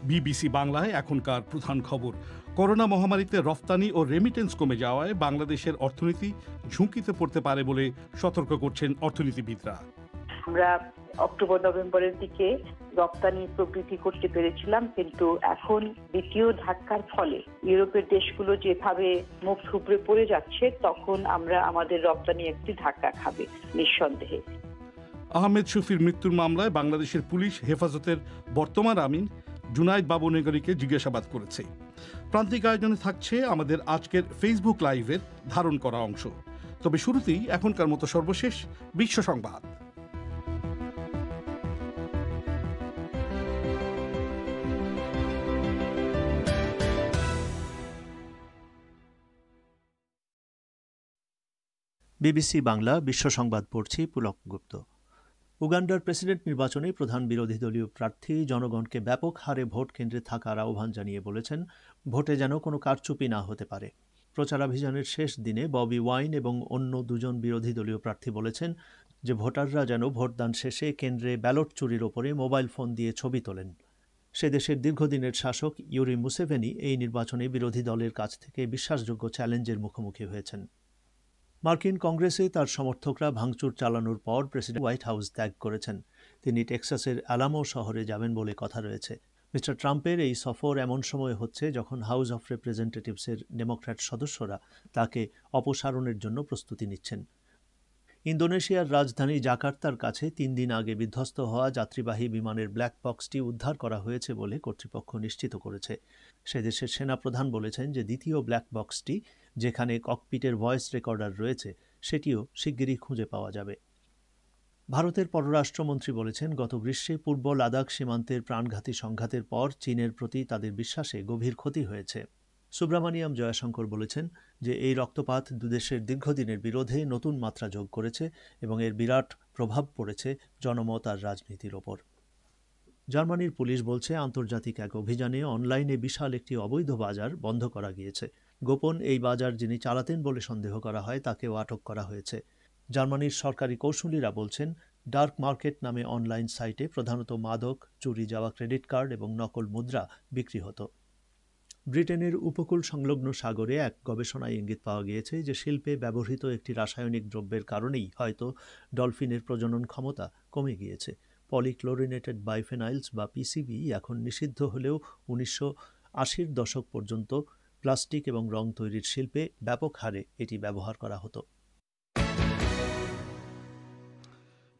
BBC বাংলায় এখনকার প্রধান খবর। করোনা মহামারীতে রফতানি ও রেমিটেন্স কমে যাওয়ায় বাংলাদেশের অর্থনীতি ঝুঁকিতে পড়তে পারে বলে সতর্ক করছেন অর্থনীতিবিদরা। আমরা অক্টোবর নভেম্বরের দিকে রপ্তানি প্রবৃদ্ধি করতে পেরেছিলাম, কিন্তু এখন দ্বিতীয় ধাক্কার ফলে ইউরোপের দেশগুলো যেভাবে মুখ থুবড়ে পড়ে যাচ্ছে, তখন আমরা আমাদের রপ্তানি একটি ধাক্কা খাবে নিঃসন্দেহে। আহমেদ শফির মৃত্যুর মামলায় বাংলাদেশের পুলিশ হেফাজতের বর্তমান আমিন জুনায়েদ বাবুনগরীকে জিজ্ঞাসাবাদ করেছে। প্রান্তিক আয়োজনে থাকছে আমাদের আজকের ফেসবুক লাইভের ধারণ করা অংশ। তবে শুরুতেই এখনকার মতো সর্বশেষ বিশ্ব সংবাদ। বিবিসি বাংলা বিশ্ব সংবাদ পড়ছি পুলক গুপ্ত। উগান্ডার প্রেসিডেন্ট নির্বাচনে প্রধান বিরোধী দলীয় প্রার্থী জনগণকে ব্যাপক হারে ভোট কেন্দ্রে থাকার আহ্বান জানিয়ে বলেছেন, ভোটে যেন কোনো কারচুপি না হতে পারে। প্রচারাভিযানের শেষ দিনে ববি ওয়াইন এবং অন্য দুজন বিরোধী দলীয় প্রার্থী বলেছেন যে ভোটাররা যেন ভোটদান শেষে কেন্দ্রে ব্যালট চুরির ওপরে মোবাইল ফোন দিয়ে ছবি তোলেন। সে দেশের দীর্ঘদিনের শাসক ইউরি মুসেভেনি এই নির্বাচনে বিরোধী দলের কাছ থেকে বিশ্বাসযোগ্য চ্যালেঞ্জের মুখোমুখি হয়েছেন। মার্কিন কংগ্রেসে তার সমর্থকরা ভাঙচুর চালানোর পর প্রেসিডেন্ট হোয়াইট হাউস ত্যাগ করেছেন। তিনি টেক্সাসের অ্যালামো শহরে যাবেন বলে কথা রয়েছে। মিস্টার ট্রাম্পের এই সফর এমন সময় হচ্ছে যখন হাউস অফ রিপ্রেজেন্টেটিভসের ডেমোক্র্যাট সদস্যরা তাকে অপসারণের জন্য প্রস্তুতি নিচ্ছেন। ইন্দোনেশিয়ার রাজধানী জাকার্তার কাছে 3 দিন আগে বিধ্বস্ত হওয়া যাত্রীবাহী বিমানের ব্ল্যাক বক্সটি উদ্ধার করা হয়েছে বলে কর্তৃপক্ষ নিশ্চিত করেছে। সে দেশের সেনাপ্রধান বলেছেন যে দ্বিতীয় ব্ল্যাক বক্সটি, যেখানে ককপিটের ভয়েস রেকর্ডার রয়েছে, সেটিও শিগগিরই খুঁজে পাওয়া যাবে। ভারতের পররাষ্ট্রমন্ত্রী বলেছেন, গত গ্রীষ্মে পূর্ব লাদাখ সীমান্তের প্রাণঘাতী সংঘাতের পর চীনের প্রতি তাদের বিশ্বাসে গভীর ক্ষতি হয়েছে। সুব্রামানিয়াম জয়াশঙ্কর বলেছেন যে এই রক্তপাত দুদেশের দীর্ঘদিনের বিরোধে নতুন মাত্রা যোগ করেছে এবং এর বিরাট প্রভাব পড়েছে জনমত আর রাজনীতির ওপর। জার্মানির পুলিশ বলছে আন্তর্জাতিক এক অভিযানে অনলাইনে বিশাল একটি অবৈধ বাজার বন্ধ করা গিয়েছে। গোপন এই বাজার যিনি চালাতেন বলে সন্দেহ করা হয় তাকেও আটক করা হয়েছে। জার্মানির সরকারি কৌশলীরা বলছেন, ডার্ক মার্কেট নামে অনলাইন সাইটে প্রধানত মাদক, চুরি যাওয়া ক্রেডিট কার্ড এবং নকল মুদ্রা বিক্রি হতো। ব্রিটেনের উপকূল সংলগ্ন সাগরে এক গবেষণায় ইঙ্গিত পাওয়া গিয়েছে যে শিল্পে ব্যবহৃত একটি রাসায়নিক দ্রব্যের কারণেই হয়তো ডলফিনের প্রজনন ক্ষমতা কমে গিয়েছে। পলিক্লোরিনেটেড বাইফেনাইলস বা পিসিবি এখন নিষিদ্ধ হলেও 1980-র দশক পর্যন্ত প্লাস্টিক এবং রং তৈরির শিল্পে ব্যাপক হারে এটি ব্যবহার করা হতো।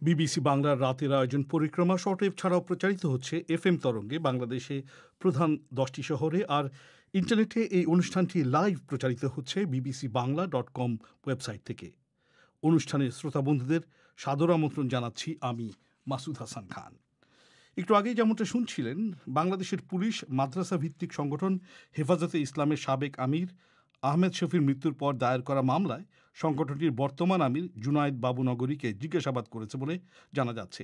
বিবিসি বাংলার রাতের আয়োজন পরিক্রমা শর্টওয়েভ ছাড়াও প্রচারিত হচ্ছে এফএম তরঙ্গে বাংলাদেশে প্রধান 10টি শহরে, আর ইন্টারনেটে এই অনুষ্ঠানটি লাইভ প্রচারিত হচ্ছে bbcbangla.com ওয়েবসাইট থেকে। অনুষ্ঠানের শ্রোতা বন্ধুদের সাদর আমন্ত্রণ জানাচ্ছি আমি মাসুদ হাসান খান। একটু আগেই যেমনটা শুনছিলেন, বাংলাদেশের পুলিশ মাদ্রাসা ভিত্তিক সংগঠন হেফাজতে ইসলামের সাবেক আমির আহমেদ শফির মৃত্যুর পর দায়ের করা মামলায় সংগঠনটির বর্তমান আমির জুনায়েদ বাবুনগরীকে জিজ্ঞাসাবাদ করেছে বলে জানা যাচ্ছে।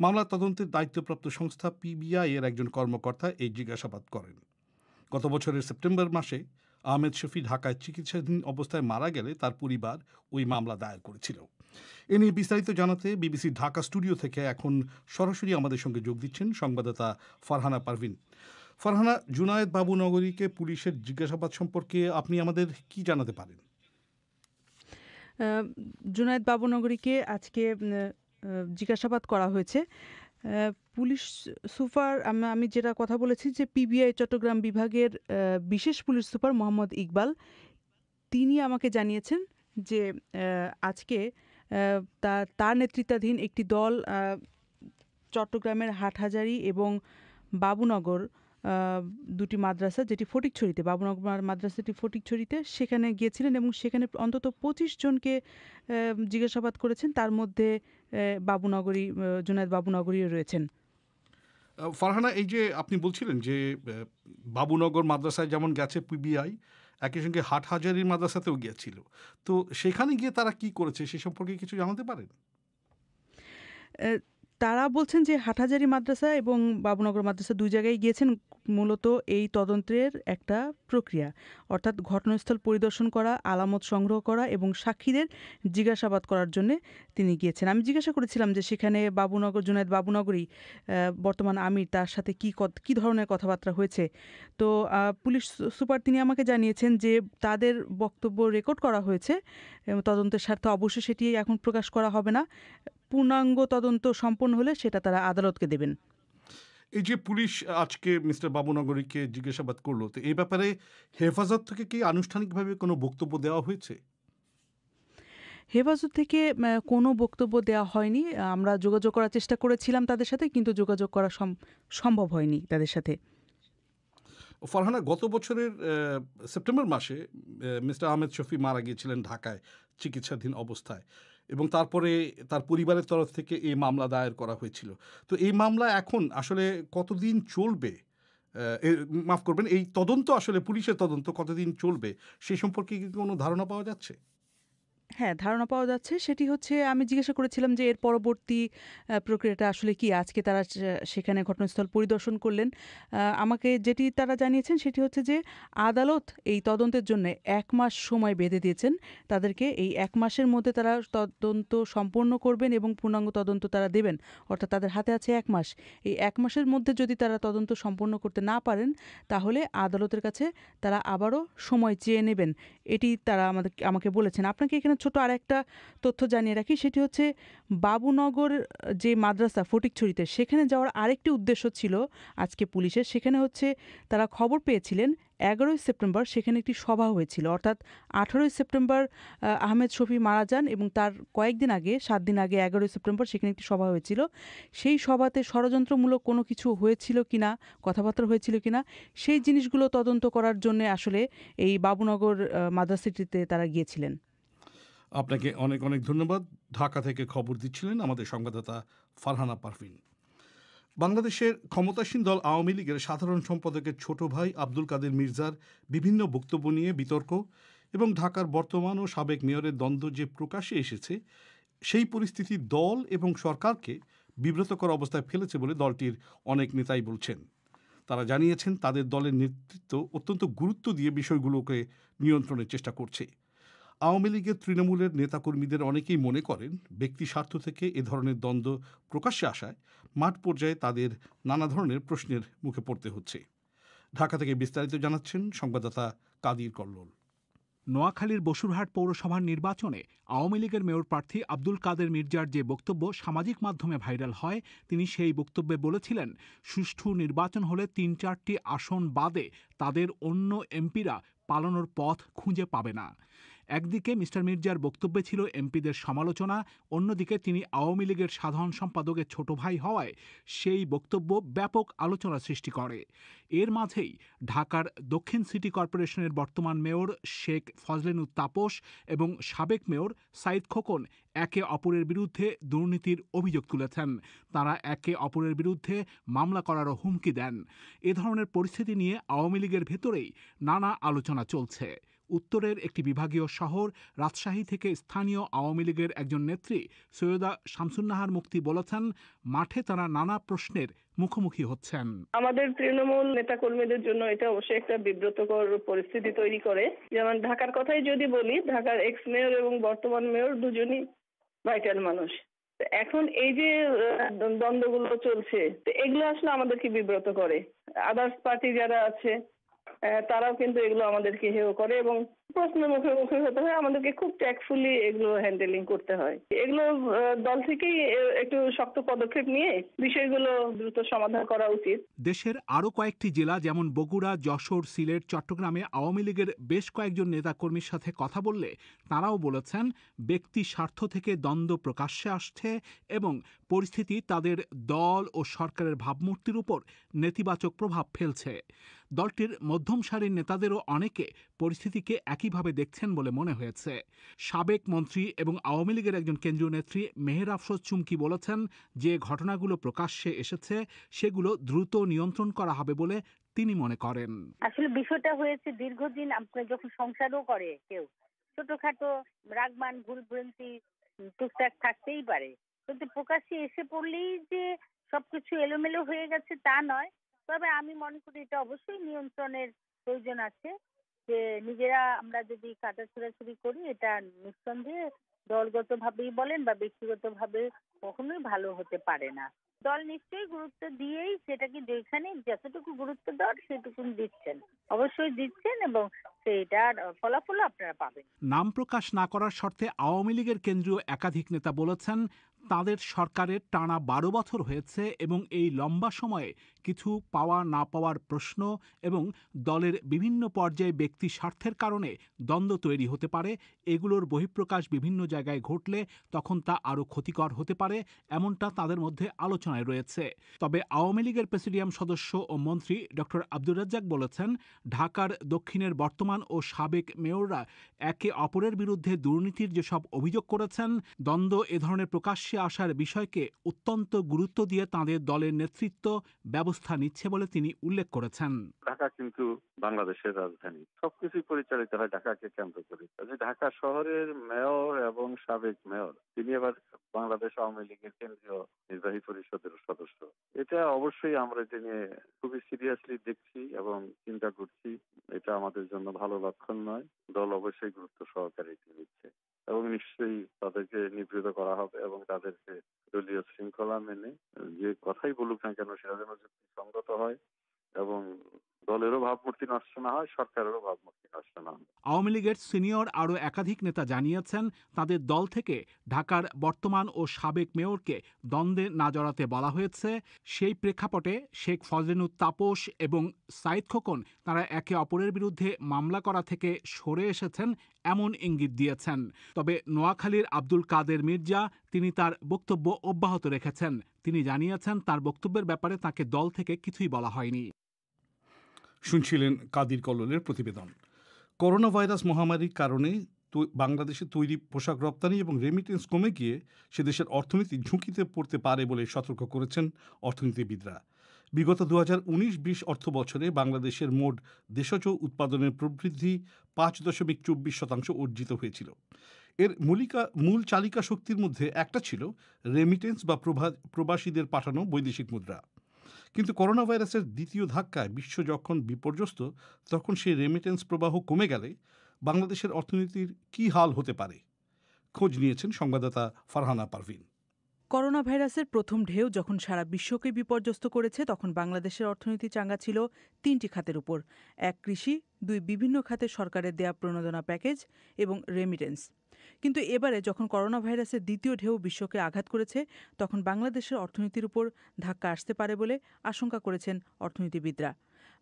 মামলার তদন্তের দায়িত্বপ্রাপ্ত সংস্থা পিবিআই এর একজন কর্মকর্তা এই জিজ্ঞাসাবাদ করেন। গত বছরের সেপ্টেম্বর মাসে আহমেদ শফি ঢাকায় চিকিৎসাধীন অবস্থায় মারা গেলে তার পরিবার ওই মামলা দায়ের করেছিল। এ নিয়ে বিস্তারিত জানাতে বিবিসির ঢাকা স্টুডিও থেকে এখন সরাসরি আমাদের সঙ্গে যোগ দিচ্ছেন সংবাদদাতা ফারহানা পারভিন। ফারহানা, জুনায়েদ বাবুনগরীকে পুলিশের জিজ্ঞাসাবাদ সম্পর্কে আপনি আমাদের কি জানাতে পারেন? জুনায়েদ বাবুনগরীকে আজকে জিজ্ঞাসাবাদ করা হয়েছে। পুলিশ সুপার, আমি যেটা কথা বলেছি যে পিবিআই চট্টগ্রাম বিভাগের বিশেষ পুলিশ সুপার মোহাম্মদ ইকবাল, তিনি আমাকে জানিয়েছেন যে আজকে তার নেতৃত্বাধীন একটি দল চট্টগ্রামের হাটহাজারী এবং বাবুনগর দুটি মাদ্রাসা, যেটি ফটিকছড়িতে, বাবুনগর মাদ্রাসাটি ফটিকছড়িতে, সেখানে গিয়েছিলেন এবং সেখানে অন্তত 25 জনকে জিজ্ঞাসাবাদ করেছেন। তার মধ্যে জুনায়েদ বাবুনগরীও রয়েছেন। ফারহানা, এই যে আপনি বলছিলেন যে বাবুনগর মাদ্রাসায় যেমন গেছে পিবিআই, একই সঙ্গে হাটহাজারীর মাদ্রাসাতেও গিয়েছিল, তো সেখানে গিয়ে তারা কি করেছে সে সম্পর্কে কিছু জানাতে পারেন? তারা বলছেন যে হাটহাজারী মাদ্রাসা এবং বাবুনগর মাদ্রাসা ২ জায়গায় গিয়েছেন মূলত এই তদন্তের একটা প্রক্রিয়া। অর্থাৎ ঘটনাস্থল পরিদর্শন করা, আলামত সংগ্রহ করা এবং সাক্ষীদের জিজ্ঞাসাবাদ করার জন্যে তিনি গিয়েছেন। আমি জিজ্ঞাসা করেছিলাম যে সেখানে জুনায়েদ বাবুনগরী বর্তমান আমির তার সাথে কী ধরনের কথাবার্তা হয়েছে। তো পুলিশ সুপার তিনি আমাকে জানিয়েছেন যে তাদের বক্তব্য রেকর্ড করা হয়েছে এবং তদন্তের স্বার্থে অবশ্যই সেটি এখন প্রকাশ করা হবে না। পূর্ণাঙ্গ তদন্ত সম্পন্ন হলে সেটা তারা আদালতকে দেবেন। এই যে পুলিশ আজকে মিস্টার বাবুনগরীকে জিজ্ঞাসাবাদ করলো, তো এই ব্যাপারে হেফাজত থেকে কি আনুষ্ঠানিকভাবে কোনো বক্তব্য দেওয়া হয়েছে? হেফাজত থেকে কোনো বক্তব্য দেওয়া হয়নি। আমরা যোগাযোগ করার চেষ্টা করেছিলাম তাদের সাথে, কিন্তু যোগাযোগ করা সম্ভব হয়নি তাদের সাথে। ফারহানা, গত বছরের সেপ্টেম্বর মাসে মিস্টার আহমেদ শফি মারা গিয়েছিলেন ঢাকায় চিকিৎসাধীন অবস্থায়, এবং তারপরে তার পরিবারের তরফ থেকে এই মামলা দায়ের করা হয়েছিল। তো এই মামলা এখন আসলে কতদিন চলবে? মাফ করবেন, এই তদন্ত আসলে পুলিশের তদন্ত কতদিন চলবে সেই সম্পর্কে কি কোনো ধারণা পাওয়া যাচ্ছে? হ্যাঁ, ধারণা পাওয়া যাচ্ছে। সেটি হচ্ছে, আমি জিজ্ঞাসা করেছিলাম যে এর পরবর্তী প্রক্রিয়াটা আসলে কি? আজকে তারা সেখানে ঘটনাস্থল পরিদর্শন করলেন। আমাকে যেটি তারা জানিয়েছেন সেটি হচ্ছে যে আদালত এই তদন্তের জন্যে ১ মাস সময় বেঁধে দিয়েছেন তাদেরকে। এই ১ মাসের মধ্যে তারা তদন্ত সম্পন্ন করবেন এবং পূর্ণাঙ্গ তদন্ত তারা দেবেন। অর্থাৎ তাদের হাতে আছে ১ মাস। এই ১ মাসের মধ্যে যদি তারা তদন্ত সম্পন্ন করতে না পারেন, তাহলে আদালতের কাছে তারা আবারও সময় চেয়ে নেবেন। এটি তারা আমাকে বলেছেন। আপনাকে এখানে ছোট আরেকটা তথ্য জানিয়ে রাখি, সেটি হচ্ছে বাবুনগর যে মাদ্রাসা ফটিকছড়িতে, সেখানে যাওয়ার আরেকটি উদ্দেশ্য ছিল আজকে পুলিশের। সেখানে হচ্ছে তারা খবর পেয়েছিলেন ১১ই সেপ্টেম্বর সেখানে একটি সভা হয়েছিল। অর্থাৎ ১৮ই সেপ্টেম্বর আহমেদ শফি মারা যান এবং তার কয়েকদিন আগে, ৭ দিন আগে ১১ই সেপ্টেম্বর সেখানে একটি সভা হয়েছিল। সেই সভাতে ষড়যন্ত্রমূলক কোনো কিছু হয়েছিল কিনা, কথাবার্তা হয়েছিল কিনা, সেই জিনিসগুলো তদন্ত করার জন্য আসলে এই বাবুনগর মাদ্রাসাটিতে তারা গিয়েছিলেন। আপনাকে অনেক অনেক ধন্যবাদ। ঢাকা থেকে খবর দিচ্ছিলেন আমাদের সংবাদদাতা ফারহানা পারভিন। বাংলাদেশের ক্ষমতাসীন দল আওয়ামী লীগের সাধারণ সম্পাদকের ছোট ভাই আব্দুল কাদের মির্জার বিভিন্ন বক্তব্য নিয়ে বিতর্ক এবং ঢাকার বর্তমান ও সাবেক মেয়রের দ্বন্দ্ব যে প্রকাশ্যে এসেছে, সেই পরিস্থিতি দল এবং সরকারকে বিব্রতকর অবস্থায় ফেলেছে বলে দলটির অনেক নেতাই বলছেন। তারা জানিয়েছেন তাদের দলের নেতৃত্ব অত্যন্ত গুরুত্ব দিয়ে বিষয়গুলোকে নিয়ন্ত্রণের চেষ্টা করছে। আওয়ামী লীগের তৃণমূলের নেতাকর্মীদের অনেকেই মনে করেন ব্যক্তি স্বার্থ থেকে এ ধরনের দ্বন্দ্ব প্রকাশ্যে আসায় মাঠ পর্যায়ে তাদের নানা ধরনের প্রশ্নের মুখে পড়তে হচ্ছে। ঢাকা থেকে বিস্তারিত জানাচ্ছেন সংবাদদাতা কাদির কল্লোল। নোয়াখালীর বসুরহাট পৌরসভার নির্বাচনে আওয়ামী লীগের মেয়র প্রার্থী আব্দুল কাদের মির্জার যে বক্তব্য সামাজিক মাধ্যমে ভাইরাল হয়, তিনি সেই বক্তব্যে বলেছিলেন সুষ্ঠু নির্বাচন হলে ৩-৪টি আসন বাদে তাদের অন্য এমপিরা পালানোর পথ খুঁজে পাবে না। একদিকে মিস্টার মির্জার বক্তব্যে ছিল এমপিদের সমালোচনা, অন্যদিকে তিনি আওয়ামী লীগের সাধারণ সম্পাদকের ছোট ভাই হওয়ায় সেই বক্তব্য ব্যাপক আলোচনা সৃষ্টি করে। এর মাঝেই ঢাকার দক্ষিণ সিটি কর্পোরেশনের বর্তমান মেয়র শেখ ফজলেনুর তাপস এবং সাবেক মেয়র সাইদ খোকন একে অপরের বিরুদ্ধে দুর্নীতির অভিযোগ তুলেছেন। তারা একে অপরের বিরুদ্ধে মামলা করারও হুমকি দেন। এ ধরনের পরিস্থিতি নিয়ে আওয়ামী লীগের ভেতরেই নানা আলোচনা চলছে। উত্তরের একটি বিভাগীয় শহর রাজশাহী থেকে স্থানীয় আওয়ামী লীগের একজন নেত্রী সৈয়দা শামসুন্নাহার মুক্তি বলেছেন, মাঠে তারা নানা প্রশ্নের মুখোমুখি হচ্ছেন। আমাদের তৃণমূল নেতাকর্মীদের জন্য এটা অবশ্যই একটা বিব্রতকর পরিস্থিতি তৈরি করে। যেমন ঢাকার কথাই যদি বলি, ঢাকার এক্স মেয়র এবং বর্তমান মেয়র দুজনই ভাইটাল মানুষ। এখন এই যে দ্বন্দ্বগুলো চলছে, এগুলো আসলে আমাদেরকে বিব্রত করে। আদার্স পার্টি যারা আছে তারাও কিন্তু এগুলো আমাদেরকে হেয় করে এবং প্রশ্নের মুখে হতে হয়। আমাদেরকে খুব ট্যাক্টফুলি এগুলো হ্যান্ডেলিং করতে হয়। এগুলো দল থেকেই একটু শক্ত পদক্ষেপ নিয়ে বিষয়গুলো দ্রুত সমাধান করা উচিত। দেশের আরও কয়েকটি জেলা যেমন বগুড়া, যশোর, সিলেট, চট্টগ্রামে আওয়ামী লীগের বেশ কয়েকজন নেতাকর্মীর সাথে কথা বললে তারাও বলেছেন ব্যক্তি স্বার্থ থেকে দ্বন্দ্ব প্রকাশ্যে আসছে এবং পরিস্থিতি তাদের দল ও সরকারের ভাবমূর্তির উপর নেতিবাচক প্রভাব ফেলছে। দলটির মধ্যম সারির নেতাদেরও অনেকে পরিস্থিতিকে একইভাবে দেখছেন বলে মনে হয়েছে। সাবেক মন্ত্রী এবং আওয়ামী লীগের একজন কেন্দ্রীয় নেত্রী মেহের আফরোজ চুমকি বলেছেন, যে ঘটনাগুলো প্রকাশ্যে এসেছে সেগুলো দ্রুত নিয়ন্ত্রণ করা হবে বলে তিনি মনে করেন। আসলে বিষয়টা হয়েছে দীর্ঘদিন আপনি যখন সংসারও করে কেউ, ছোটখাটো রাগমান ভুল ভ্রান্তি টুকটাক থাকতেই পারে। কিন্তু প্রকাশ্যে এসে পড়লেই যে সবকিছু এলোমেলো হয়ে গেছে তা নয়। তবে আমি মনে করি এটা অবশ্যই নিয়ন্ত্রণের প্রয়োজন আছে। যে নিজেরা আমরা যদি কাটা ছোড়াছুড়ি করি এটা নিঃসন্দেহে দলগতভাবেই বলেন বা ব্যক্তিগতভাবে কখনোই ভালো হতে পারে না। দল নিশ্চয়ই গুরুত্ব দিয়েই সেটাকে যেখানে যতটুকু গুরুত্ব দেওয়ার সেটুকু দিচ্ছেন। অবশ্যই দিচ্ছেন এবং সেইটার ফলাফলও আপনারা পাবেন। নাম প্রকাশ না করার শর্তে আওয়ামী লীগের কেন্দ্রীয় একাধিক নেতা বলেছেন, তাদের সরকারের টানা ১২ বছর হয়েছে এবং এই লম্বা সময়ে কিছু পাওয়া না পাওয়ার প্রশ্ন এবং দলের বিভিন্ন পর্যায়ে ব্যক্তি স্বার্থের কারণে দ্বন্দ্ব তৈরি হতে পারে। এগুলোর বহিঃপ্রকাশ বিভিন্ন জায়গায় ঘটলে তখন তা আরও ক্ষতিকর হতে পারে, এমনটা তাদের মধ্যে আলোচনায় রয়েছে। তবে আওয়ামী লীগের প্রেসিডিয়াম সদস্য ও মন্ত্রী ডক্টর আব্দুর রাজ্জাক বলেছেন, ঢাকার দক্ষিণের বর্তমান ও সাবেক মেয়ররা একে অপরের বিরুদ্ধে দুর্নীতির যেসব অভিযোগ করেছেন, দ্বন্দ্ব এ ধরনের প্রকাশ্যে আসার বিষয়কে অত্যন্ত গুরুত্ব দিয়ে তাঁদের দলের নেতৃত্ব ব্যবস্থা নিচ্ছে বলে তিনি উল্লেখ করেছেন। ঢাকা কিন্তু বাংলাদেশের রাজধানী, সবকিছুই পরিচালিত হয় ঢাকাকে কেন্দ্র করে। ঢাকা শহরের মেয়র এবং সাবেক মেয়র তিনি আবার বাংলাদেশ আওয়ামী লীগের কেন্দ্রীয় নির্বাহী পরিষদের সদস্য। এটা অবশ্যই আমরা এটা নিয়ে খুবই সিরিয়াসলি দেখছি এবং চিন্তা করছি। এটা আমাদের জন্য ভালো লক্ষণ নয়। দল অবশ্যই গুরুত্ব সহকারে এটি নিচ্ছে এবং নিশ্চয়ই তাদেরকে নিবৃত করা হবে এবং তাদেরকে দলীয় শৃঙ্খলা মেনে যে কথাই বলুক না কেন সেটা যেন যুক্তিসঙ্গত হয় এবং দলেরও ভাবমূর্তি নষ্ট না হয়, সরকারেরও ভাবমূর্তি নষ্ট না হয়। আওয়ামী লীগের সিনিয়র আরও একাধিক নেতা জানিয়েছেন, তাদের দল থেকে ঢাকার বর্তমান ও সাবেক মেয়রকে দ্বন্দ্বে না জড়াতে বলা হয়েছে। সেই প্রেক্ষাপটে শেখ ফজলেনুর তাপস এবং সাইদ খোকন তারা একে অপরের বিরুদ্ধে মামলা করা থেকে সরে এসেছেন এমন ইঙ্গিত দিয়েছেন। তবে নোয়াখালীর আব্দুল কাদের মির্জা তিনি তার বক্তব্য অব্যাহত রেখেছেন। তিনি জানিয়েছেন, তার বক্তব্যের ব্যাপারে তাকে দল থেকে কিছুই বলা হয়নি। শুনছিলেন কাদির কল্লোলের প্রতিবেদন। করোনা ভাইরাস মহামারীর কারণে বাংলাদেশে তৈরি পোশাক রপ্তানি এবং রেমিটেন্স কমে গিয়ে সে দেশের অর্থনীতি ঝুঁকিতে পড়তে পারে বলে সতর্ক করেছেন অর্থনীতিবিদরা। বিগত ২০১৯-২০ অর্থ বছরে বাংলাদেশের মোট দেশজ উৎপাদনের প্রবৃদ্ধি ৫.২৪% অর্জিত হয়েছিল। এর মূল চালিকা শক্তির মধ্যে একটা ছিল রেমিটেন্স বা প্রবাসীদের পাঠানো বৈদেশিক মুদ্রা। কিন্তু করোনা ভাইরাসের দ্বিতীয় ধাক্কায় বিশ্ব যখন বিপর্যস্ত, তখন সেই রেমিটেন্স প্রবাহ কমে গেলে বাংলাদেশের অর্থনীতির কী হাল হতে পারে, খোঁজ নিয়েছেন সংবাদদাতা ফারহানা পারভিন। করোনা ভাইরাসের প্রথম ঢেউ যখন সারা বিশ্বকে বিপর্যস্ত করেছে, তখন বাংলাদেশের অর্থনীতি চাঙ্গা ছিল তিনটি খাতের উপর: এক কৃষি, দুই বিভিন্ন খাতে সরকারের দেয়া প্রণোদনা প্যাকেজ এবং রেমিটেন্স। কিন্তু এবারে যখন করোনা ভাইরাসের দ্বিতীয় ঢেউ বিশ্বকে আঘাত করেছে, তখন বাংলাদেশের অর্থনীতির উপর ধাক্কা আসতে পারে বলে আশঙ্কা করেছেন অর্থনীতিবিদরা।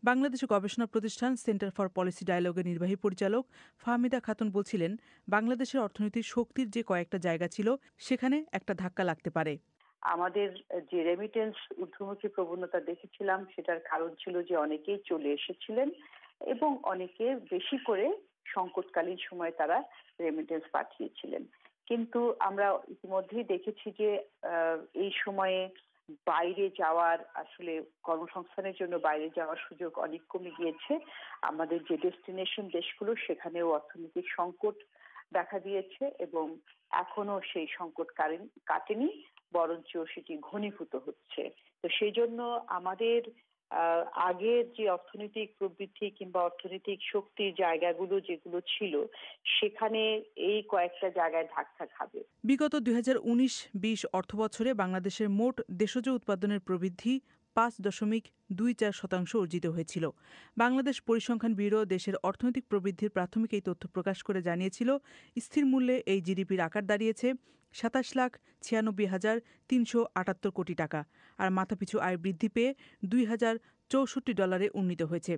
বাংলাদেশের গবেষণা প্রতিষ্ঠান সেন্টার ফর পলিসি ডায়ালগের নির্বাহী পরিচালক ফাহমিদা খাতুন বলছিলেন, বাংলাদেশের অর্থনীতির শক্তির যে কয়েকটা জায়গা ছিল, সেখানে একটা ধাক্কা লাগতে পারে। আমাদের যে রেমিটেন্স ঊর্ধ্বমুখী প্রবণতা দেখেছিলাম, সেটার কারণ ছিল যে অনেকেই চলে এসেছিলেন এবং অনেকে বেশি করে সংকটকালীন সময় তারা রেমিটেন্স পাঠিয়েছিলেন। কিন্তু আমরা ইতিমধ্যেই দেখেছি যে এই সময়ে বাইরে যাওয়ার, আসলে কর্মসংস্থানের জন্য বাইরে যাওয়ার সুযোগ অনেক কমে গিয়েছে। আমাদের যে ডেস্টিনেশন দেশগুলো, সেখানেও অর্থনৈতিক সংকট দেখা দিয়েছে এবং এখনো সেই সংকট কাটেনি, বরঞ্চ সেটি ঘনীভূত হচ্ছে। তো সেই জন্য আমাদের আগের যে অর্থনৈতিক প্রবৃদ্ধি কিংবা অর্থনৈতিক শক্তির জায়গাগুলো যেগুলো ছিল, সেখানে এই কয়েকটা জায়গায় ধাক্কা খাবে। বিগত ২০১৯-২০ অর্থবছরে বাংলাদেশের মোট দেশজ উৎপাদনের প্রবৃদ্ধি ৫.২৪% অর্জিত হয়েছিল। বাংলাদেশ পরিসংখ্যান ব্যুরো দেশের অর্থনৈতিক প্রবৃদ্ধির প্রাথমিক এই তথ্য প্রকাশ করে জানিয়েছিল, স্থির মূল্যে এই জিডিপির আকার দাঁড়িয়েছে ২৭,৯৬,৩৭৮ কোটি টাকা, আর মাথাপিছু আয় বৃদ্ধি পেয়ে $২,০৬৪ উন্নীত হয়েছে।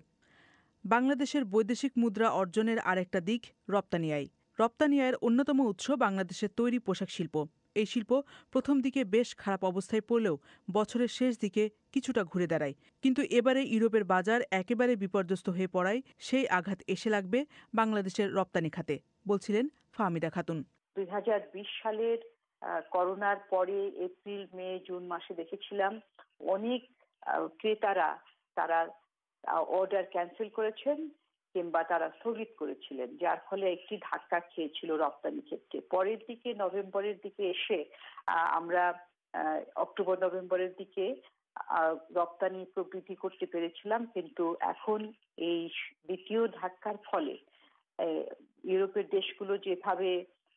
বাংলাদেশের বৈদেশিক মুদ্রা অর্জনের আরেকটা দিক রপ্তানি আয়। রপ্তানি আয়ের অন্যতম উৎস বাংলাদেশের তৈরি পোশাক শিল্প। এই শিল্প প্রথম দিকে বেশ খারাপ অবস্থায় পড়লেও বছরের শেষ দিকে কিছুটা ঘুরে দাঁড়ায়। কিন্তু এবারে ইউরোপের বাজার একেবারে বিপর্যস্ত হয়ে পড়ায় সেই আঘাত এসে লাগবে বাংলাদেশের রপ্তানি খাতে, বলছিলেন ফাহমিদা খাতুন। ২০২০ সালের করোনার পরে এপ্রিল, মে, জুন মাসে দেখেছিলাম অনেক ক্রেতারা তারা অর্ডার ক্যান্সেল করেছেন কিংবা তারা স্থগিত করেছিলেন, যার ফলে একটি ধাক্কা খেয়েছিল রপ্তানি ক্ষেত্রে। পরের দিকে নভেম্বরের দিকে এসে আমরা অক্টোবর নভেম্বরের দিকে রপ্তানি প্রবৃদ্ধি করতে পেরেছিলাম, কিন্তু এখন এই দ্বিতীয় ধাক্কার ফলে ইউরোপের দেশগুলো যেভাবে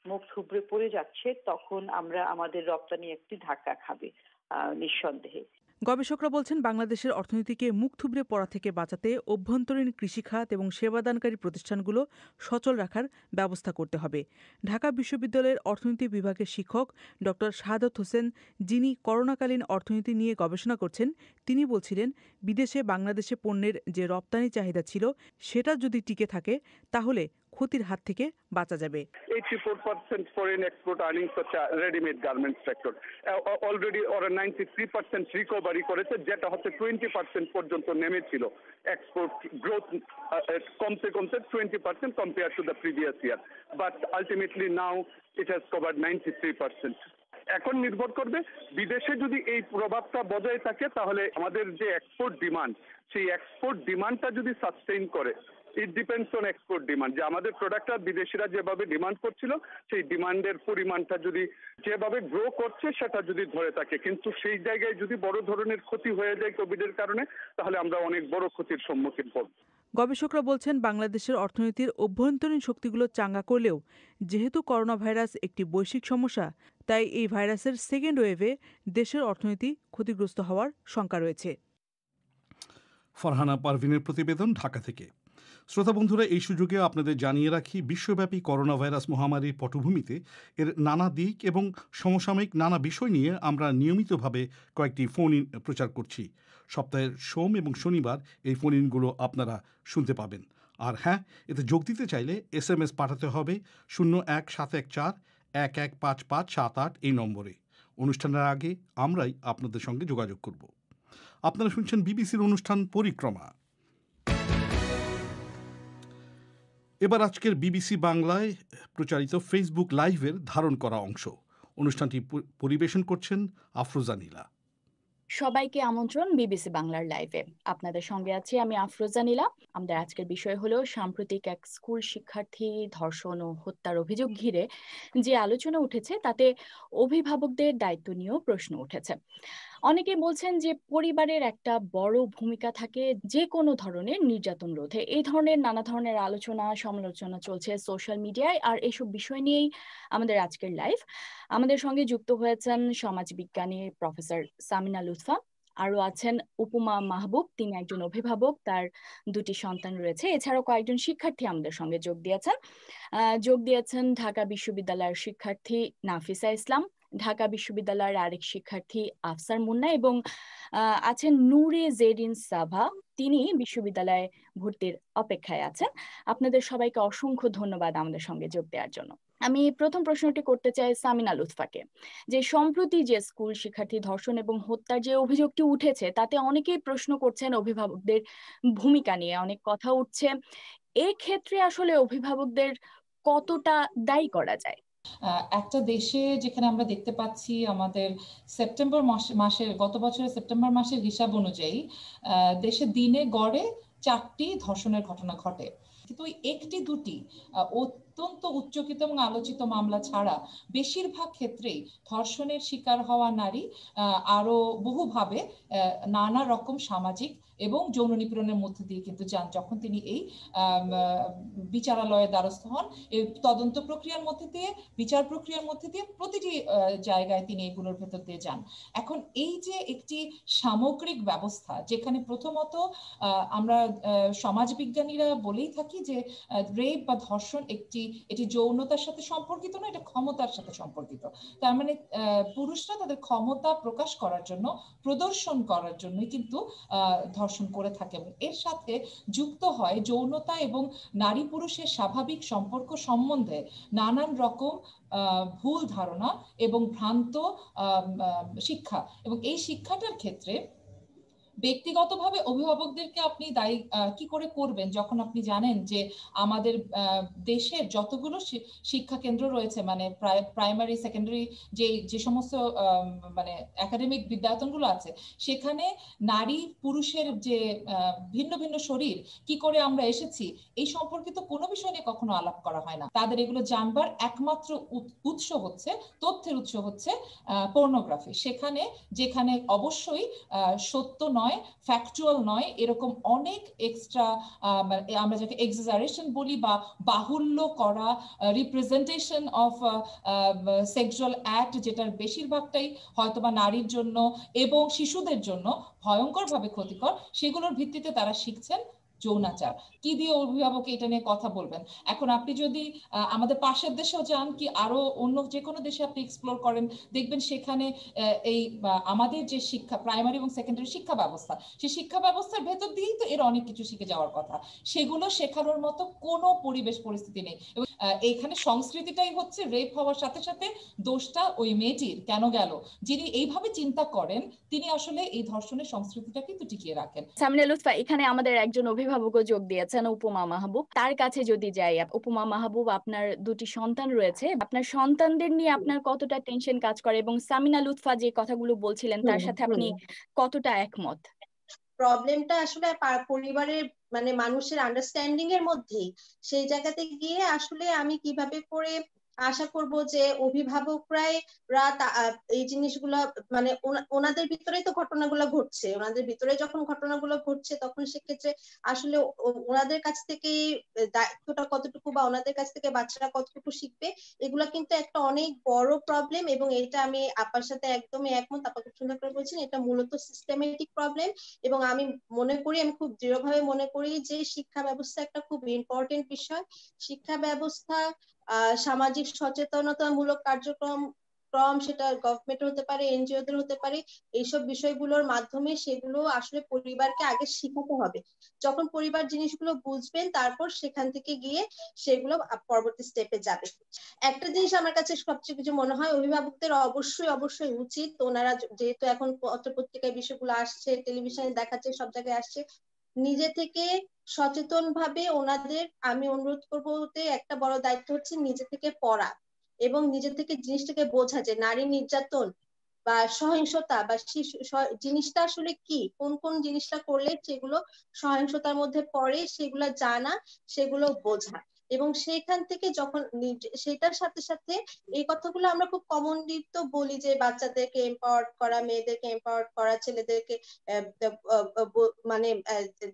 মুখ থুবড়ে পড়ে যাচ্ছে, তখন আমরা আমাদের রপ্তানি একটি ধাক্কা খাবে নিঃসন্দেহে। গবেষকরা বলছেন, বাংলাদেশের অর্থনীতিকে মুখ থুবড়ে পড়া থেকে বাঁচাতে অভ্যন্তরীণ কৃষিখাত এবং সেবাদানকারী প্রতিষ্ঠানগুলো সচল রাখার ব্যবস্থা করতে হবে। ঢাকা বিশ্ববিদ্যালয়ের অর্থনীতি বিভাগের শিক্ষক ডক্টর শাহাদাত হোসেন, যিনি করোনাকালীন অর্থনীতি নিয়ে গবেষণা করছেন, তিনি বলছিলেন, বিদেশে বাংলাদেশে পণ্যের যে রপ্তানি চাহিদা ছিল সেটা যদি টিকে থাকে তাহলে ক্ষতির হাত থেকে বাঁচা যাবে। 84% foreign export earnings হচ্ছে রেডিমেড গার্মেন্টস সেক্টর অলরেডি ওরা 93% রিকভারি করেছে, যেটা হচ্ছে 20% পর্যন্ত নেমেছিল। এক্সপোর্ট গ্রোথ কমতে কমতে 20% compare to the previous year, but ultimately now it has covered 93%। এখন নির্ভর করবে বিদেশে যদি এই প্রভাবটা বজায় থাকে, তাহলে আমাদের যে এক্সপোর্ট ডিমান্ড, সেই এক্সপোর্ট ডিমান্ডটা যদি সাস্টেইন করে, it depends on export demand, যে আমাদের প্রোডাক্টটা বিদেশিরা যেভাবে ডিমান্ড করছিল সেই ডিমান্ডের পরিমাণটা যদি যেভাবে গ্রো করছে সেটা যদি ধরে থাকে, কিন্তু সেই জায়গায় যদি বড় ধরনের ক্ষতি হয়ে যায় কোভিডের কারণে, তাহলে আমরা অনেক বড় ক্ষতির সম্মুখীন হব। গবেষকরা বলছেন, বাংলাদেশের অর্থনীতির অভ্যন্তরীণ শক্তিগুলো চাঙ্গা করলেও যেহেতু করোনা ভাইরাস একটি বৈশ্বিক সমস্যা, তাই এই ভাইরাসের সেকেন্ড ওয়েভে দেশের অর্থনীতি ক্ষতিগ্রস্ত হওয়ার শঙ্কা রয়েছে। ফারহানা পারভিনের প্রতিবেদন, ঢাকা থেকে। শ্রোতা বন্ধুরা, এই সুযোগে আপনাদের জানিয়ে রাখি, বিশ্বব্যাপী করোনা ভাইরাস মহামারীর পটভূমিতে এর নানা দিক এবং সমসাময়িক নানা বিষয় নিয়ে আমরা নিয়মিতভাবে কয়েকটি ফোন ইন প্রচার করছি। সপ্তাহের সোম এবং শনিবার এই ফোন ইনগুলো আপনারা শুনতে পাবেন। আর হ্যাঁ, এতে যোগ দিতে চাইলে SMS পাঠাতে হবে 0171115578 এই নম্বরে। অনুষ্ঠানের আগে আমরাই আপনাদের সঙ্গে যোগাযোগ করব। আপনারা শুনছেন বিবিসির অনুষ্ঠান পরিক্রমা। এবার আজকের বিবিসি বাংলায় প্রচারিত ফেসবুক লাইভের ধারণ করা অংশ। অনুষ্ঠানটি পরিবেশন করছেন আফরোজা নীলা। সবাইকে আমন্ত্রণ বিবিসি বাংলার লাইভে। আপনাদের সঙ্গে আছি আমি আফরোজা নীলা। আমাদের আজকের বিষয় হলো সাম্প্রতিক এক স্কুল শিক্ষার্থী ধর্ষণ ও হত্যার অভিযোগ ঘিরে যে আলোচনা উঠেছে, তাতে অভিভাবকদের দায়িত্ব নিয়েও প্রশ্ন উঠেছে। অনেকে বলছেন যে পরিবারের একটা বড় ভূমিকা থাকে যে কোনো ধরনের নির্যাতন রোধে। এই ধরনের নানা ধরনের আলোচনা সমালোচনা চলছে সোশ্যাল মিডিয়ায়, আর এসব বিষয় নিয়েই আমাদের আজকের লাইভ। আমাদের সঙ্গে যুক্ত হয়েছেন সমাজবিজ্ঞানী প্রফেসর সামিনা লুৎফা, আরো আছেন উপমা মাহবুব, তিনি একজন অভিভাবক, তার 2টি সন্তান রয়েছে। এছাড়াও কয়েকজন শিক্ষার্থী আমাদের সঙ্গে যোগ দিয়েছেন ঢাকা বিশ্ববিদ্যালয়ের শিক্ষার্থী নাফিসা ইসলাম, ঢাকা বিশ্ববিদ্যালয়ের আরেক শিক্ষার্থী আফসার মুন্না এবং আছেন নূরে জেরিন সাভা, তিনি বিশ্ববিদ্যালয়ে ভর্তির অপেক্ষায় আছেন। আপনাদের সবাইকে অসংখ্য ধন্যবাদ আমাদের সঙ্গে যোগ দেওয়ার জন্য। আমি প্রথম প্রশ্নটি করতে চাই সামিনা লুৎফাকে, যে সম্প্রতি যে স্কুল শিক্ষার্থী ধর্ষণ এবং হত্যার যে অভিযোগটি উঠেছে, তাতে অনেকেই প্রশ্ন করছেন অভিভাবকদের ভূমিকা নিয়ে, অনেক কথা উঠছে। এক্ষেত্রে আসলে অভিভাবকদের কতটা দায়ী করা যায়? একটা দেশে যেখানে আমরা দেখতে পাচ্ছি আমাদের গত বছরের সেপ্টেম্বর মাসের হিসাব অনুযায়ী দেশে দিনে গড়ে 4টি ধর্ষণের ঘটনা ঘটে, কিন্তু একটি দুটি অত্যন্ত উচ্চকিত এবং আলোচিত মামলা ছাড়া বেশিরভাগ ক্ষেত্রেই ধর্ষণের শিকার হওয়া নারী আরো বহুভাবে নানা রকম সামাজিক এবং যৌন নিপীড়নের মধ্যে দিয়ে কিন্তু যান। যখন তিনি এই বিচারালয়ের দ্বারস্থ হন, এই তদন্ত প্রক্রিয়ার মধ্যে দিয়ে, বিচার প্রক্রিয়ার মধ্যে দিয়ে প্রতিটি জায়গায় তিনি এগুলোর ভেতর দিয়ে যান। এখন এই যে একটি সামগ্রিক ব্যবস্থা, যেখানে প্রথমত আমরা সমাজবিজ্ঞানীরা বলেই থাকি যে রেপ বা ধর্ষণ এটি যৌনতার সাথে সম্পর্কিত না, এটা ক্ষমতার সাথে সম্পর্কিত। তার মানে পুরুষরা তাদের ক্ষমতা প্রকাশ করার জন্য, প্রদর্শন করার জন্যই কিন্তু ধর্ষণ করে থাকে, এবং এর সাথে যুক্ত হয় যৌনতা এবং নারী পুরুষের স্বাভাবিক সম্পর্ক সম্বন্ধে নানান রকম ভুল ধারণা এবং ভ্রান্ত শিক্ষা। এবং এই শিক্ষাটার ক্ষেত্রে ব্যক্তিগতভাবে অভিভাবকদেরকে আপনি দায়ী কি করে করবেন যখন আপনি জানেন যে আমাদের দেশের যতগুলো শিক্ষা কেন্দ্র রয়েছে, মানে প্রাইমারি সেকেন্ডারি যে সমস্ত মানে একাডেমিক বিদ্যায়তনগুলো আছে, সেখানে নারী পুরুষের যে ভিন্ন ভিন্ন শরীর, কি করে আমরা এসেছি, এই সম্পর্কিত কোনো বিষয় নিয়ে কখনো আলাপ করা হয় না। তাদের এগুলো জানবার একমাত্র উৎস হচ্ছে, তথ্যের উৎস হচ্ছে পর্নোগ্রাফি। যেখানে অবশ্যই সত্য নয়, ফ্যাকচুয়াল নয়, এরকম অনেক এক্সট্রা আমরা যাকে এক্সাজারেশন বলি বা বাহুল্য করা রিপ্রেজেন্টেশন অফ সেক্সুয়াল অ্যাক্ট, যেটার বেশিরভাগটাই হয়তোবা নারীর জন্য এবং শিশুদের জন্য ভয়ঙ্করভাবে ক্ষতিকর, সেগুলোর ভিত্তিতে তারা শিখছেন যৌনাচার। কি দিয়ে অভিভাবক এটা নিয়ে কথা বলবেন? এখন আপনি যদি আমাদের পাশের দেশেও যান, কি আরো অন্য যে কোনো দেশে আপনি এক্সপ্লোর করেন, দেখবেন সেখানে এই আমাদের যে শিক্ষা, প্রাইমারি এবং সেকেন্ডারি শিক্ষা ব্যবস্থা, সেই শিক্ষা ব্যবস্থার ভেতর দিয়েই তো এর অনেক কিছু শিখে যাওয়ার কথা। সেগুলো শেখানোর মতো কোনো পরিবেশ পরিস্থিতি নেই। এবং এইখানে সংস্কৃতিটাই হচ্ছে রেপ হওয়ার সাথে সাথে দোষটা ওই মেয়েটির কেন গেল। যিনি এইভাবে চিন্তা করেন তিনি আসলে এই ধর্ষণের সংস্কৃতিটা কিন্তু টিকিয়ে রাখেন। সামিনা লুৎফা, এখানে আমাদের একজন অভিভাবকও যোগ দিয়েছেন, উপমা মাহবুব। তার কাছে যদি যাই, উপমা মাহবুব, আপনার দুটি সন্তান রয়েছে, আপনার সন্তানদের নিয়ে আপনার কতটা টেনশন কাজ করে এবং সামিনা লুৎফা যে কথাগুলো বলছিলেন তার সাথে আপনি কতটা একমত? প্রবলেমটা আসলে পরিবারের মানে মানুষের আন্ডারস্ট্যান্ডিং এর মধ্যেই। সেই জায়গাতে গিয়ে আসলে আমি কিভাবে করে আশা করব যে অভিভাবকরাই এই জিনিসগুলো মানে ওনাদের ভিতরেই তো ঘটনাগুলো ঘটছে, ওনাদের ভিতরে যখন ঘটনাগুলো ঘটছে তখন সেক্ষেত্রে আসলে ওনাদের কাছ থেকে দায়িত্বটা কতটুকু বা ওনাদের কাছ থেকে বাচ্চারা কতটুকু শিখবে, এগুলো কিন্তু একটা অনেক বড় প্রবলেম। এবং এটা আমি আপার সাথে একদমই একমত, আপা খুব সুন্দর করে বলছেন, এটা মূলত সিস্টেমেটিক প্রবলেম। এবং আমি খুব দৃঢ়ভাবে মনে করি যে শিক্ষা ব্যবস্থা একটা খুব ইম্পর্টেন্ট বিষয়। শিক্ষা ব্যবস্থা, সামাজিক সচেতনতামূলক কার্যক্রম, সেটা গভর্নমেন্ট হতে পারে, এনজিওদের হতে পারে, এইসব বিষয়গুলোর মাধ্যমে সেগুলো আসলে পরিবারকে আগে শিখাতে হবে। যখন পরিবার জিনিসগুলো বুঝবেন তারপর সেখান থেকে গিয়ে সেগুলো পরবর্তী স্টেপে যাবে। একটা জিনিস আমার কাছে সবচেয়ে কিছু মনে হয়, অভিভাবকদের অবশ্যই উচিত, ওনারা যেহেতু এখন পত্রপত্রিকায় বিষয়গুলো আসছে, টেলিভিশনে দেখাচ্ছে, সব জায়গায় আসছে, নিজে থেকে সচেতন ভাবে ওনাদের আমি অনুরোধ করবো, একটা বড় দায়িত্ব হচ্ছে নিজে থেকে পড়া এবং নিজে থেকে জিনিসটাকে বোঝা যে নারী নির্যাতন বা সহিংসতা বা জিনিসটা আসলে কি, কোন কোন জিনিসটা করলে সেগুলো সহিংসতার মধ্যে পড়ে, সেগুলো জানা, সেগুলো বোঝা। এবং সেখান থেকে যখন সেটার সাথে সাথে এই কথাগুলো আমরা খুব কমনলি তো বলি যে বাচ্চাদেরকে এম্পাওয়ার্ড করা, মেয়েদেরকে এম্পাওয়ার্ড করা, ছেলেদেরকে মানে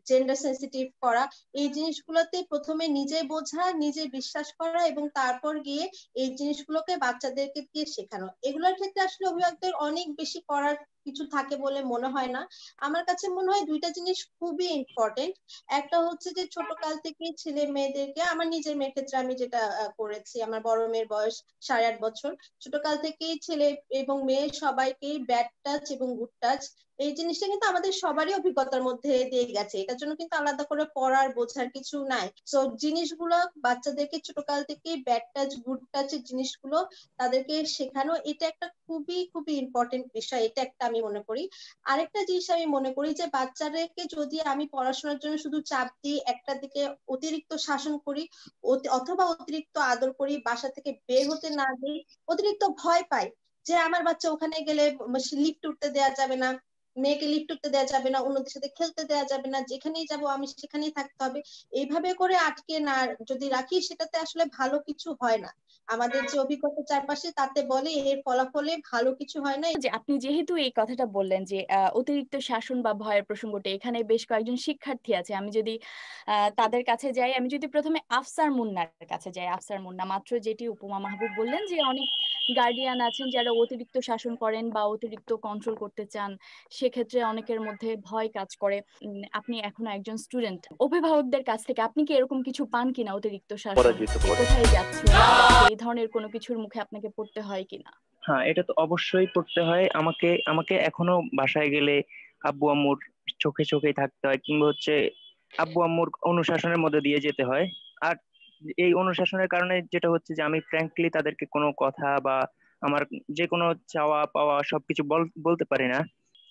জেন্ডার সেন্সিটিভ করা, এই জিনিসগুলোতে প্রথমে নিজে বোঝা, নিজে বিশ্বাস করা এবং তারপর গিয়ে এই জিনিসগুলোকে বাচ্চাদেরকে দিয়ে শেখানো। এগুলোর ক্ষেত্রে আসলে অভিভাবকদের অনেক বেশি করার কিছু থাকে বলে মনে হয় না। আমার কাছে মনে হয় দুইটা জিনিস খুবই ইম্পর্টেন্ট। একটা হচ্ছে যে ছোট কাল থেকে ছেলে মেয়েদেরকে, আমার নিজের মেয়ের ক্ষেত্রে আমি যেটা করেছি, আমার বড় মেয়ের বয়স 8.5 বছর, ছোট কাল থেকেই ছেলে এবং মেয়ে সবাইকে ব্যাড টাচ এবং গুড টাচ, এই জিনিসটা কিন্তু আমাদের সবারই অভিজ্ঞতার মধ্যে দিয়ে গেছে। এটার জন্য কিন্তু আলাদা করে পড়ার বোঝার কিছু নাই। তো জিনিসগুলো বাচ্চাদেরকে ছোটকাল থেকে ব্যাড টাচ গুড টাচের জিনিসগুলো তাদেরকে শেখানো, এটা একটা খুবই খুবই ইম্পর্টেন্ট বিষয়। এটা একটা আমি মনে করি। আরেকটা জিনিস আমি মনে করি যে বাচ্চাদেরকে যদি আমি পড়াশোনার জন্য শুধু চাপ দিই, একটা দিকে অতিরিক্ত শাসন করি অথবা অতিরিক্ত আদর করি, বাসা থেকে বের হতে না দিই, অতিরিক্ত ভয় পাই যে আমার বাচ্চা ওখানে গেলে লিফট উঠতে দেওয়া যাবে না, মেয়েকে লিফট উঠতে দেওয়া যাবে না, অন্যদের সাথে খেলতে দেওয়া যাবে না, যেখানেই যাব আমি সেখানেই থাকতে হবে, এইভাবে করে আটকে না যদি রাখি, সেটাতে আসলে ভালো কিছু হয় না। আমাদের যে অভিজ্ঞতা চারপাশে তাতে বলে এর ফলাফলে ভালো কিছু হয় না। যে আপনি যেহেতু এই কথাটা বললেন যে অতিরিক্ত শাসন বা ভয়ের প্রসঙ্গটা, এখানে বেশ কয়েকজন শিক্ষার্থী আছে, আমি যদি তাদের কাছে যাই, আমি যদি প্রথমে আফসার মুন্নার কাছে যাই। আফসার মুন্না মাত্র যেটি উপমা মাহবুব বললেন যে অনেক গার্ডিয়ান আছেন যারা অতিরিক্ত শাসন করেন বা অতিরিক্ত কন্ট্রোল করতে চান, সেক্ষেত্রে অনেকের মধ্যে ভয় কাজ করে। আপনি এখনো একজন স্টুডেন্ট, অভিভাবকদের কাছ থেকে আপনি কি এরকম কিছু পান কিনা, অতিরিক্ত শাসন, কোথায় যাচ্ছে, এই ধরনের কোনো কিছুর মুখে আপনাকে পড়তে হয় কিনা? হ্যাঁ, এটা তো অবশ্যই পড়তে হয়। আমাকে এখনো বাসায় গেলে আব্বু আম্মুর চোখে চোখেই থাকতে হয়, কিংবা হচ্ছে আব্বু আম্মুর অনুশাসনের মধ্যে দিয়ে যেতে হয়। আর এই অনুশাসনের কারণে যেটা হচ্ছে যে আমি ফ্র্যাঙ্কলি তাদেরকে কোনো কথা বা আমার যে কোনো চাওয়া পাওয়া সবকিছু বলতে পারি না।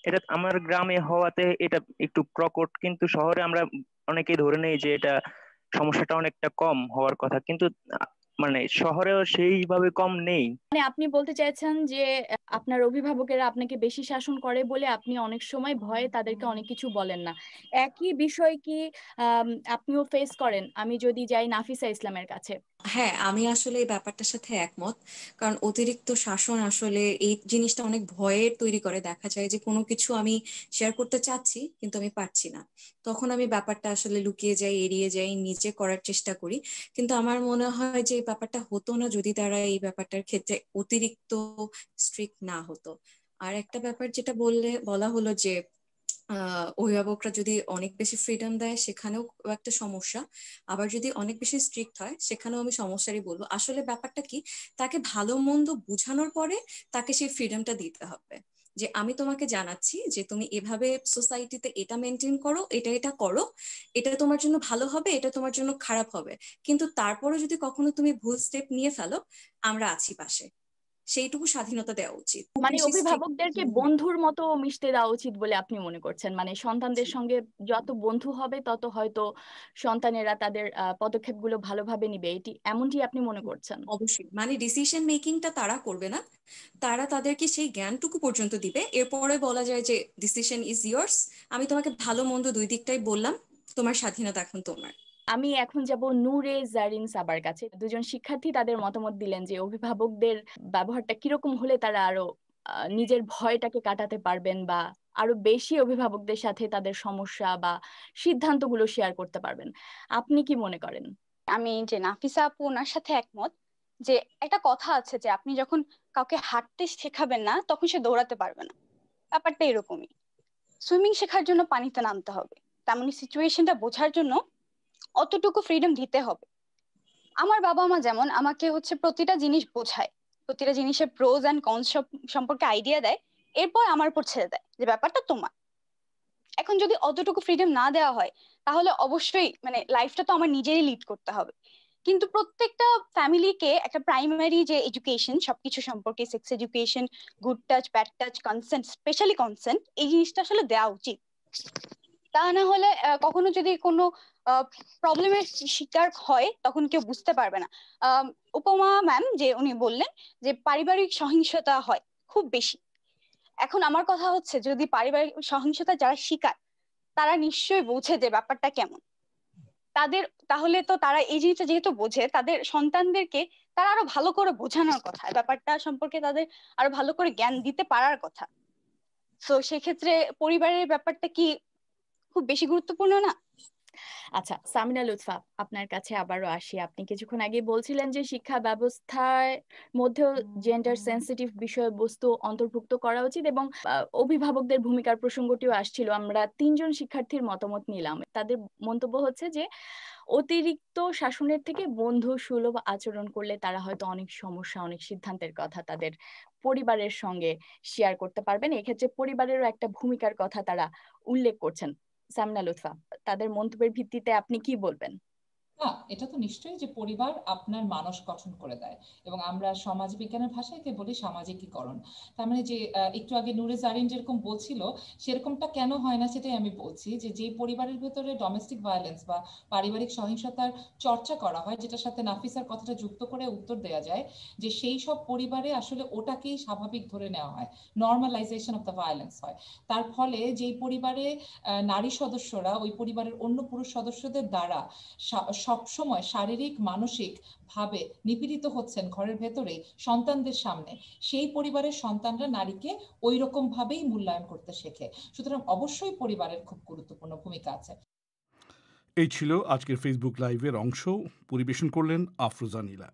এটা আমার গ্রামে হওয়াতে এটা একটু প্রকট, কিন্তু শহরে আমরা অনেকেই ধরে নেই যে এটা সমস্যাটা অনেকটা কম হওয়ার কথা, কিন্তু মানে শহরেও সেইভাবে কম নেই। মানে আপনি বলতে চাইছেন যে আপনার অভিভাবকেরা আপনাকে বেশি শাসন করে বলে আপনি অনেক সময় ভয়ে তাদেরকে অনেক কিছু বলেন না। একই বিষয় কি আপনিও ফেস করেন? আমি যদি যাই নাফিসা ইসলামের কাছে। হ্যাঁ, আমি আসলে এই ব্যাপারটার সাথে একমত। কারণ অতিরিক্ত শাসন আসলে এই জিনিসটা অনেক ভয়ের তৈরি করে। দেখা যায় যে কোনো কিছু আমি শেয়ার করতে চাচ্ছি কিন্তু আমি পারছি না, তখন আমি ব্যাপারটা আসলে লুকিয়ে যাই, এড়িয়ে যাই, নিজে করার চেষ্টা করি। কিন্তু আমার মনে হয় যে এই ব্যাপারটা হতো না যদি তারা এই ব্যাপারটার ক্ষেত্রে অতিরিক্ত স্ট্রিক্ট না হতো। আর একটা ব্যাপার যেটা বলা হলো যে অভিভাবকরা যদি অনেক বেশি ফ্রিডম দেয় সেখানেও একটা সমস্যা, আবার যদি অনেক বেশি স্ট্রিক্ট হয় সেখানেও আমি সমস্যারই বলবো। আসলে ব্যাপারটা কি, তাকে ভালো মন্দ বুঝানোর পরে তাকে সেই ফ্রিডমটা দিতে হবে, যে আমি তোমাকে জানাচ্ছি যে তুমি এভাবে সোসাইটিতে এটা মেনটেন করো, এটা করো, এটা তোমার জন্য ভালো হবে, এটা তোমার জন্য খারাপ হবে, কিন্তু তারপরে যদি কখনো তুমি ভুল স্টেপ নিয়ে ফেলো, আমরা আছি পাশে, সেইটুকু স্বাধীনতা দেওয়া উচিত। মানে অভিভাবকদেরকে বন্ধুর মতো মিশতে দেওয়া উচিত বলে আপনি মনে করছেন? মানে সন্তানদের সঙ্গে যত বন্ধু হবে তত হয়তো সন্তানেরা তাদের পদক্ষেপগুলো ভালোভাবে নিবে, এমনটি আপনি মনে করছেন? অবশ্যই, মানে ডিসিশন মেকিংটা তারা করবে না, তারা তাদেরকে সেই জ্ঞানটুকু পর্যন্ত দিবে, এরপরে বলা যায় যে ডিসিশন ইজ ইয়ার্স, আমি তোমাকে ভালো মন্দ দুই দিকটাই বললাম, তোমার স্বাধীনতা এখন তোমার। আমি এখন যাব নূরে জারিন সাবার কাছে। দুজন শিক্ষার্থী তাদের মতামত দিলেন যে অভিভাবকদের ব্যবহারটা কিরকম হলে তারা আরো নিজের ভয়টাকে কাটাতে পারবেন বা আরো বেশি অভিভাবকদের সাথে তাদের সমস্যা বা সিদ্ধান্তগুলো শেয়ার করতে পারবেন। আপনি কি মনে করেন? আমি যে নাফিসা আপু ওনার সাথে একমত যে একটা কথা আছে যে আপনি যখন কাউকে হাঁটতে শেখাবেন না তখন সে দৌড়াতে পারবে না, ব্যাপারটা এরকমই। সুইমিং শেখার জন্য পানিতে নামতে হবে, তেমনি সিচুয়েশনটা বোঝার জন্য অতটুকু ফ্রিডম দিতে হবে। আমার বাবা মা যেমন আমাকে প্রতিটা জিনিস বোঝায়, প্রতিটা জিনিসের প্রোজ অ্যান্ড কনস সম্পর্কে আইডিয়া দেয়, এরপর আমার উপর ছেড়ে দেয় যে ব্যাপারটা তোমার। এখন যদি অতটুকু ফ্রিডম না দেওয়া হয় তাহলে অবশ্যই মানে লাইফটা তো আমার নিজেরই লিড করতে হবে। কিন্তু প্রত্যেকটা ফ্যামিলিকে একটা প্রাইমারি যে এডুকেশন সবকিছু সম্পর্কে, sex education, good touch, bad touch, consent, specially consent, এই জিনিসটা আসলে দেওয়া উচিত। তা না হলে কখনো যদি কোনো প্রবলেমের শিকার হয় তখন কেউ বুঝতে পারবে না। উপমা ম্যাম যে উনি বললেন যে পারিবারিক সহিংসতা হয় খুব বেশি। এখন আমার কথা হচ্ছে যদি পারিবারিক সহিংসতা যারা শিকার তারা নিশ্চয়ই বোঝে যে ব্যাপারটা কেমন তাদের, তাহলে তো তারা এই জিনিসটা যেহেতু বোঝে তাদের সন্তানদেরকে তারা আরো ভালো করে বোঝানোর কথা, ব্যাপারটা সম্পর্কে তাদের আরো ভালো করে জ্ঞান দিতে পারার কথা। তো সেক্ষেত্রে পরিবারের ব্যাপারটা কি খুব বেশি গুরুত্বপূর্ণ না? আচ্ছা, সামিনা লুৎফা, আপনার কাছে আবারও আসি। আপনি কিছুক্ষণ আগে বলছিলেন যে শিক্ষা ব্যবস্থার মধ্যেও জেন্ডার সেন্সিটিভ বিষয়বস্তু অন্তর্ভুক্ত করা উচিত এবং অভিভাবকদের ভূমিকার প্রসঙ্গটিও আসছিল। আমরা 3 জন শিক্ষার্থীর মতামত নিলাম। তাদের মন্তব্য হচ্ছে যে অতিরিক্ত শাসনের থেকে বন্ধু সুলভ আচরণ করলে তারা হয়তো অনেক সমস্যা, অনেক সিদ্ধান্তের কথা তাদের পরিবারের সঙ্গে শেয়ার করতে পারবেন। এক্ষেত্রে পরিবারেরও একটা ভূমিকার কথা তারা উল্লেখ করছেন। সামিনা লুৎফা, তাদের মন্তব্যের ভিত্তিতে আপনি কি বলবেন? না, এটা তো নিশ্চয়ই যে পরিবার আপনার মানস গঠন করে দেয়, এবং আমরা সমাজ বিজ্ঞানের ভাষায় একে বলি সামাজিকীকরণ। তার মানে যে একটু আগে নূরে জারিন যেরকম বলছিল সেরকমটা কেন হয় না সেটাই আমি বলছি, যে যেই পরিবারের ভেতরে ডোমেস্টিক ভায়োলেন্স বা পারিবারিক সহিংসতার চর্চা করা হয়, যেটার সাথে নাফিসার কথাটা যুক্ত করে উত্তর দেওয়া যায় যে সেই সব পরিবারে আসলে ওটাকেই স্বাভাবিক ধরে নেওয়া হয়, নর্মালাইজেশন অফ দ্য ভায়োলেন্স হয়। তার ফলে যেই পরিবারে নারী সদস্যরা ওই পরিবারের অন্য পুরুষ সদস্যদের দ্বারা সবসময় শারীরিক মানসিক ভাবে নিপীড়িত হচ্ছেন ঘরের ভেতরেই সন্তানদের সামনে, সেই পরিবারের সন্তানরা নারীকে ওই রকম ভাবেই মূল্যায়ন করতে শেখে। সুতরাং অবশ্যই পরিবারের খুব গুরুত্বপূর্ণ ভূমিকা আছে। এই ছিল আজকের ফেসবুক লাইভের অংশ, পরিবেশন করলেন আফরোজা নীলা।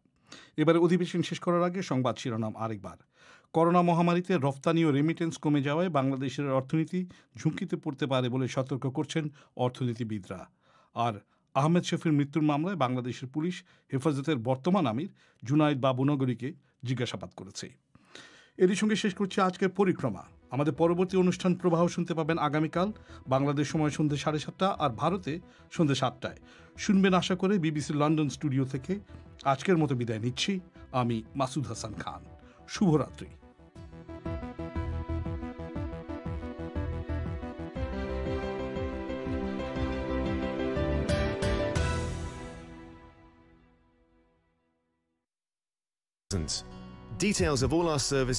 এবারে অধিবেশন শেষ করার আগে সংবাদ শিরোনাম আরেকবার। করোনা মহামারীতে রফতানি ও রেমিটেন্স কমে যাওয়ায় বাংলাদেশের অর্থনীতি ঝুঁকিতে পড়তে পারে বলে সতর্ক করছেন অর্থনীতিবিদরা। আর আহমেদ শফির মৃত্যুর মামলায় বাংলাদেশের পুলিশ হেফাজতের বর্তমান আমির জুনায়েদ বাবুনগরীকে জিজ্ঞাসাবাদ করেছে। এরই সঙ্গে শেষ করছে আজকের পরিক্রমা। আমাদের পরবর্তী অনুষ্ঠান প্রবাহ শুনতে পাবেন আগামীকাল বাংলাদেশ সময় সন্ধ্যে 7:30 আর ভারতে সন্ধ্যে 7টায়। শুনবেন আশা করে বিবিসি লন্ডন স্টুডিও থেকে। আজকের মতো বিদায় নিচ্ছি আমি মাসুদ হাসান খান। শুভরাত্রি। Details of all our services